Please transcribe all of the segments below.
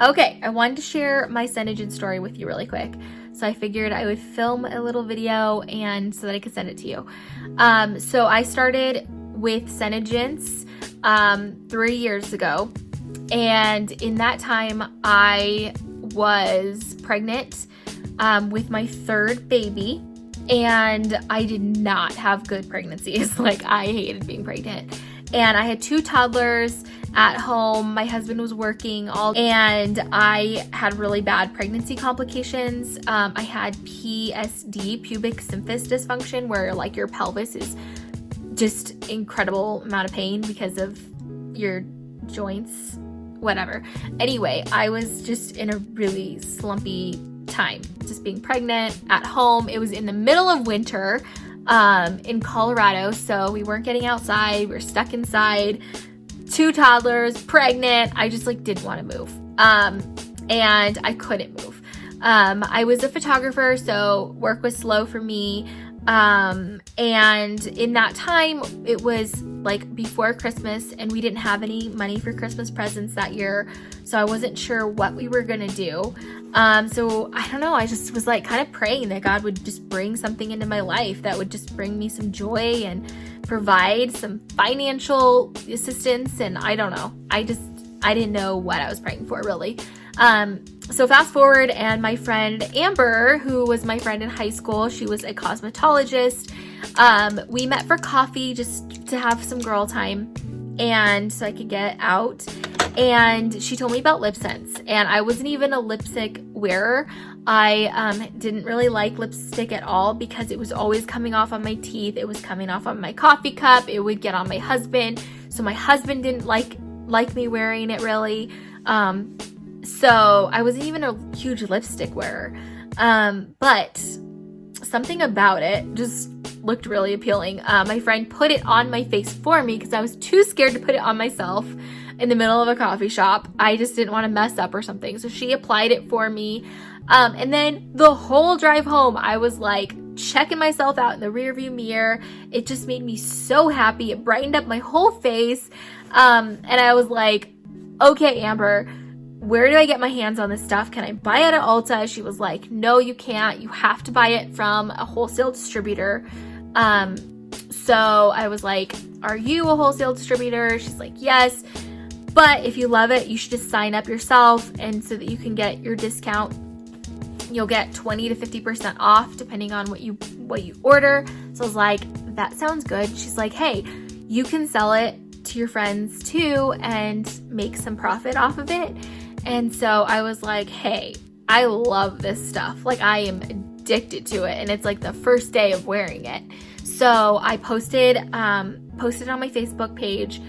Okay, I wanted to share my SeneGence story with you really quick. So I figured I would film a little video and so that I could send it to you. So I started with SeneGence 3 years ago. And in that time, I was pregnant with my third baby. And I did not have good pregnancies. Like, I hated being pregnant. And I had 2 toddlers at home. My husband was working and I had really bad pregnancy complications. I had PSD, pubic symphysis dysfunction, where like your pelvis is just incredible amount of pain because of your joints, whatever. Anyway, I was just in a really slumpy time, just being pregnant at home. It was in the middle of winter in Colorado, so we weren't getting outside. We were stuck inside. 2 toddlers, pregnant. I just like didn't want to move. And I couldn't move. I was a photographer, so work was slow for me. And in that time, it was like before Christmas, and we didn't have any money for Christmas presents that year. So I wasn't sure what we were gonna do. So I don't know, I just was like kind of praying that God would just bring something into my life that would just bring me some joy and provide some financial assistance. And I don't know, I didn't know what I was praying for really. So fast forward, and my friend Amber, who was my friend in high school, she was a cosmetologist. We met for coffee just to have some girl time and so I could get out. And she told me about lip scents, and I wasn't even a lipstick wearer. I didn't really like lipstick at all because it was always coming off on my teeth. It was coming off on my coffee cup. It would get on my husband. So my husband didn't like me wearing it really. So I wasn't even a huge lipstick wearer. But something about it just looked really appealing. My friend put it on my face for me because I was too scared to put it on myself in the middle of a coffee shop. I just didn't want to mess up or something. So she applied it for me. And then the whole drive home, I was like checking myself out in the rearview mirror. It just made me so happy. It brightened up my whole face. And I was like, okay, Amber, where do I get my hands on this stuff? Can I buy it at Ulta? She was like, no, you can't. You have to buy it from a wholesale distributor. So I was like, are you a wholesale distributor? She's like, yes. But if you love it, you should just sign up yourself, and so that you can get your discount. You'll get 20 to 50% off depending on what you order. So I was like, that sounds good. She's like, hey, you can sell it to your friends too and make some profit off of it. And so I was like, hey, I love this stuff. Like, I am addicted to it, and it's like the first day of wearing it. So I posted it on my Facebook page,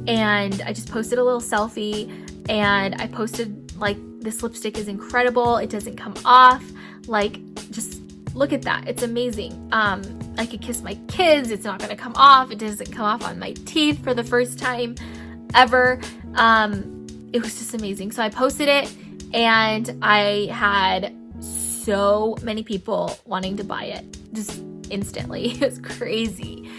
and I just posted a little selfie, and I posted like, this lipstick is incredible. It doesn't come off. Like, just look at that. It's amazing. I could kiss my kids. It's not going to come off. It doesn't come off on my teeth for the first time ever. It was just amazing. So I posted it, and I had so many people wanting to buy it just instantly. It was crazy.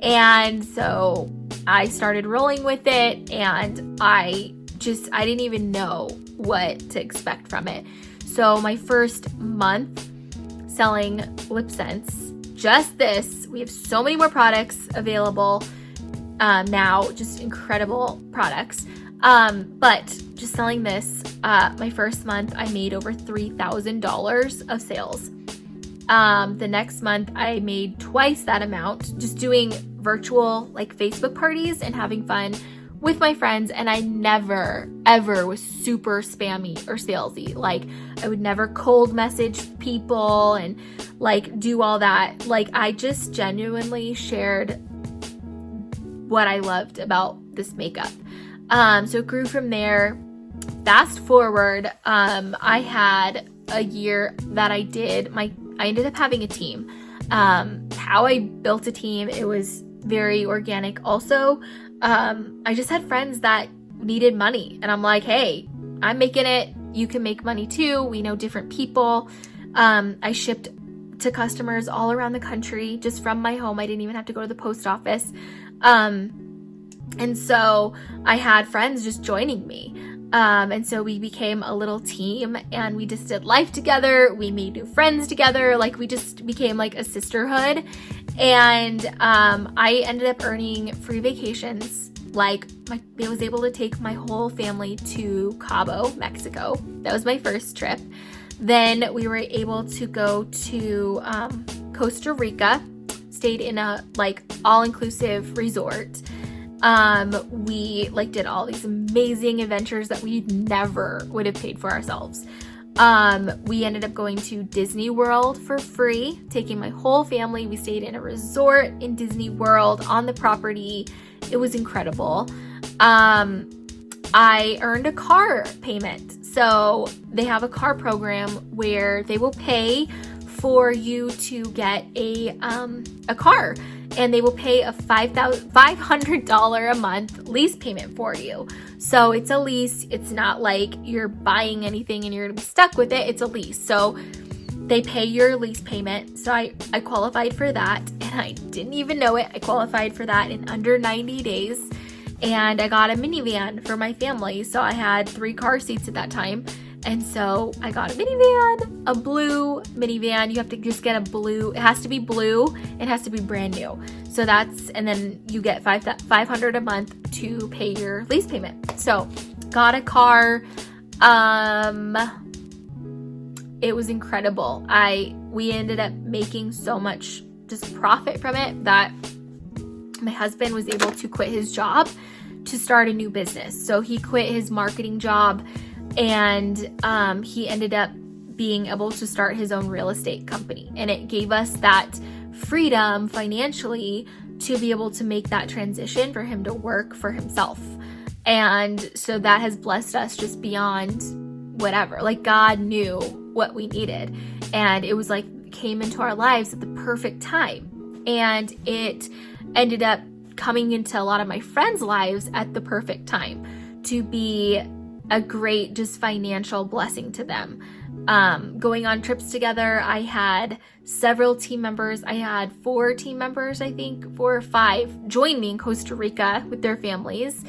And so I started rolling with it, and I didn't even know what to expect from it. So my first month selling lip scents, just this, we have so many more products available now, just incredible products. But just selling this, my first month, I made over $3,000 of sales. The next month I made twice that amount, just doing virtual like Facebook parties and having fun with my friends. And I never ever was super spammy or salesy. Like, I would never cold message people and like do all that. Like, I just genuinely shared what I loved about this makeup. So it grew from there. Fast forward, I had a year that I ended up having a team. How I built a team, it was very organic also. I just had friends that needed money, and I'm like, hey, I'm making it, you can make money too. We know different people. I shipped to customers all around the country just from my home. I didn't even have to go to the post office. And so I had friends just joining me. And so we became a little team, and we just did life together. We made new friends together. Like, we just became like a sisterhood. And I ended up earning free vacations. Like, I was able to take my whole family to Cabo, Mexico. That was my first trip. Then we were able to go to Costa Rica, stayed in a like all-inclusive resort. We like did all these amazing adventures that we never would have paid for ourselves. We ended up going to Disney World for free, taking my whole family. We stayed in a resort in Disney World on the property. It was incredible. I earned a car payment. So they have a car program where they will pay for you to get a car, and they will pay a $500 a month lease payment for you. So it's a lease. It's not like you're buying anything and you're gonna be stuck with it. It's a lease. So they pay your lease payment. So I qualified for that, and I didn't even know it. I qualified for that in under 90 days. And I got a minivan for my family. So I had 3 car seats at that time. And so I got a minivan, a blue minivan. You have to just get a blue. It has to be blue. It has to be brand new. So and then you get $500 a month to pay your lease payment. So got a car. It was incredible. We ended up making so much just profit from it that my husband was able to quit his job to start a new business. So he quit his marketing job, and he ended up being able to start his own real estate company. And it gave us that freedom financially to be able to make that transition for him to work for himself. And so that has blessed us just beyond whatever. Like, God knew what we needed, and it was like came into our lives at the perfect time. And it ended up coming into a lot of my friends' lives at the perfect time to be a great just financial blessing to them. Going on trips together, I had several team members. I had 4 team members, I think 4 or 5, join me in Costa Rica with their families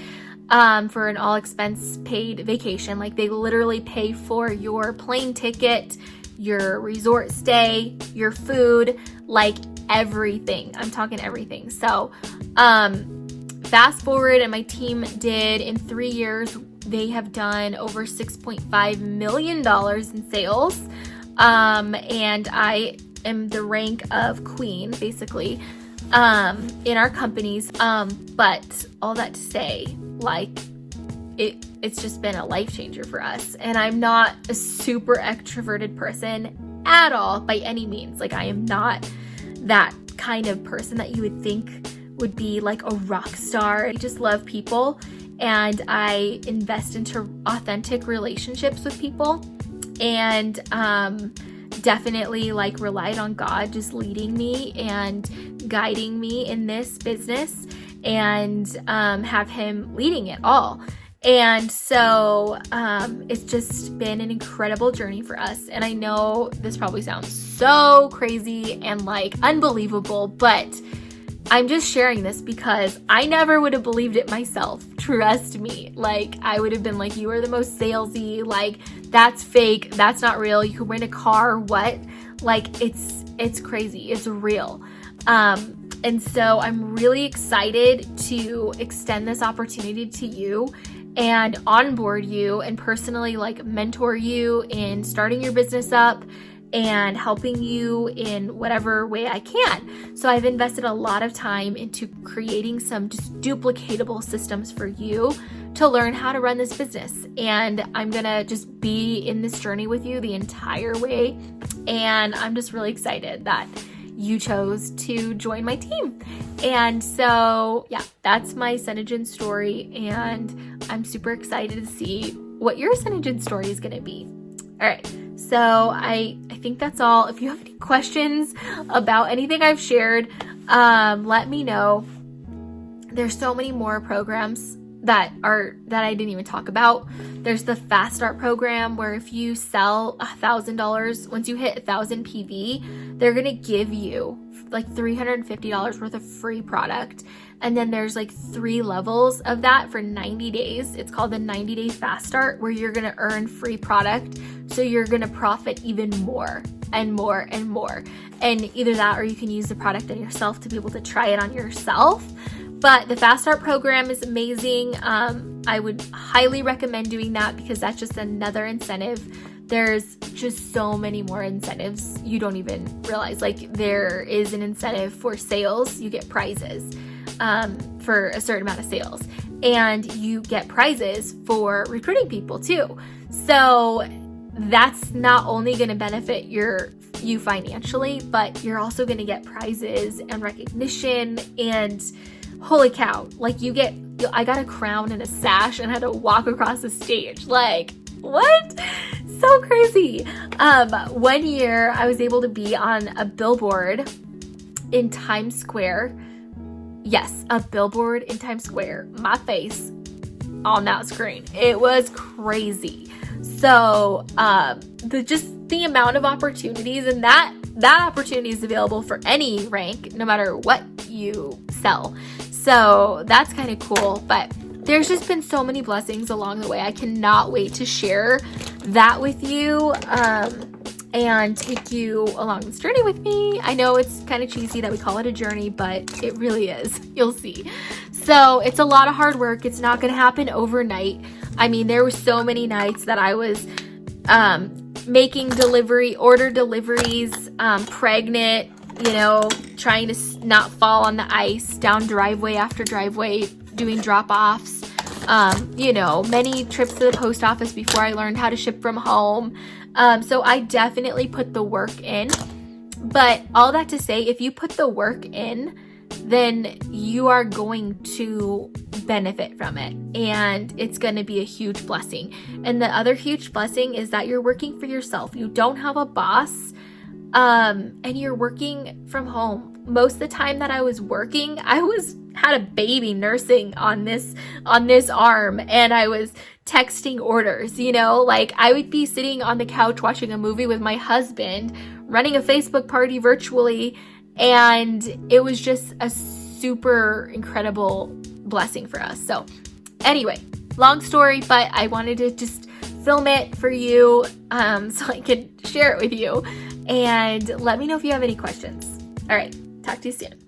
for an all expense paid vacation. Like, they literally pay for your plane ticket, your resort stay, your food, like everything. I'm talking everything. So fast forward, and my team did in 3 years, they have done over $6.5 million in sales. And I am the rank of queen, basically, in our companies. But all that to say, like, it's just been a life changer for us. And I'm not a super extroverted person at all by any means. Like, I am not that kind of person that you would think would be like a rock star. I just love people, and I invest into authentic relationships with people, and definitely like relied on God just leading me and guiding me in this business, and have him leading it all. And so it's just been an incredible journey for us. And I know this probably sounds so crazy and like unbelievable, but I'm just sharing this because I never would have believed it myself. Trust me. Like, I would have been like, you are the most salesy. Like, that's fake. That's not real. You could rent a car. What? Like, it's crazy. It's real. And so I'm really excited to extend this opportunity to you and onboard you and personally like mentor you in starting your business up and helping you in whatever way I can. So I've invested a lot of time into creating some just duplicatable systems for you to learn how to run this business. And I'm gonna just be in this journey with you the entire way. And I'm just really excited that you chose to join my team. And so, yeah, that's my SeneGence story. And I'm super excited to see what your SeneGence story is gonna be. All right. So I think that's all. If you have any questions about anything I've shared, let me know. There's so many more programs that I didn't even talk about. There's the Fast Start program, where if you sell $1,000, once you hit 1,000 PV, they're gonna give you like $350 worth of free product. And then there's like 3 levels of that for 90 days. It's called the 90-day fast start, where you're gonna earn free product. So you're gonna profit even more and more and more. And either that, or you can use the product on yourself to be able to try it on yourself. But the Fast Start program is amazing. I would highly recommend doing that, because that's just another incentive. There's just so many more incentives you don't even realize. Like, there is an incentive for sales. You get prizes for a certain amount of sales, and you get prizes for recruiting people too. So that's not only going to benefit you financially, but you're also going to get prizes and recognition. And holy cow, like, I got a crown and a sash and had to walk across the stage. Like, what? So crazy. 1 year I was able to be on a billboard in Times Square. Yes, a billboard in Times Square. My face on that screen. It was crazy. So the amount of opportunities, and that opportunity is available for any rank, no matter what you sell. So that's kind of cool. But there's just been so many blessings along the way. I cannot wait to share that with you and take you along this journey with me. I know it's kind of cheesy that we call it a journey, but it really is. You'll see. So it's a lot of hard work. It's not going to happen overnight. I mean, there were so many nights that I was making order deliveries, pregnant, trying to not fall on the ice, down driveway after driveway, doing drop-offs, many trips to the post office before I learned how to ship from home. So I definitely put the work in. But all that to say, if you put the work in, then you are going to benefit from it, and it's going to be a huge blessing. And the other huge blessing is that you're working for yourself. You don't have a boss, and you're working from home. Most of the time that I was working, I had a baby nursing on this arm, and I was texting orders, like I would be sitting on the couch watching a movie with my husband, running a Facebook party virtually, and it was just a super incredible blessing for us. So anyway, long story, but I wanted to just film it for you so I could share it with you, and let me know if you have any questions. All right, talk to you soon.